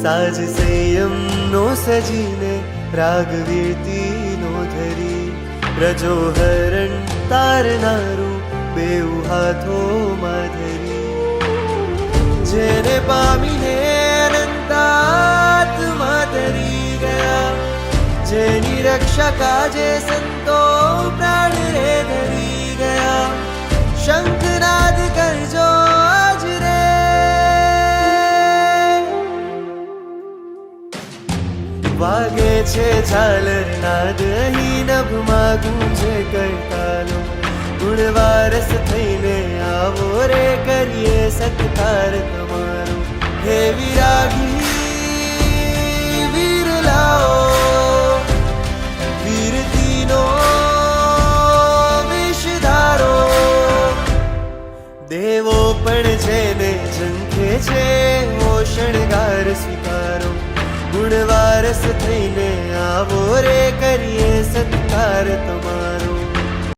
સાજ સંયમનો સજીને રાગવીરતીનો ધરી રજો હરણ તારનારું બેઉ હાથોમાં ધરી જેને પામીને અનંતાત્મા તરી ગયા જેની રક્ષા કાજે સંતો પ્રાણ રે ધરી ગયા શંખનાદ કરજો આજ રે વાગે છે ઝાલર નાદ અહીં નભમાં ગુંજે કરતાલો ગુણવારસ થઈને આવો રે કરીએ સત્કાર તમારો હે વિરાગી વીર લાઓ વીરતીનો વિષધારો દેવો પણ જેને ઝંખે છે ઓ શણગાર સ્વીકારો ગુણવારસ થઈને આવો રે કરીએ સત્કાર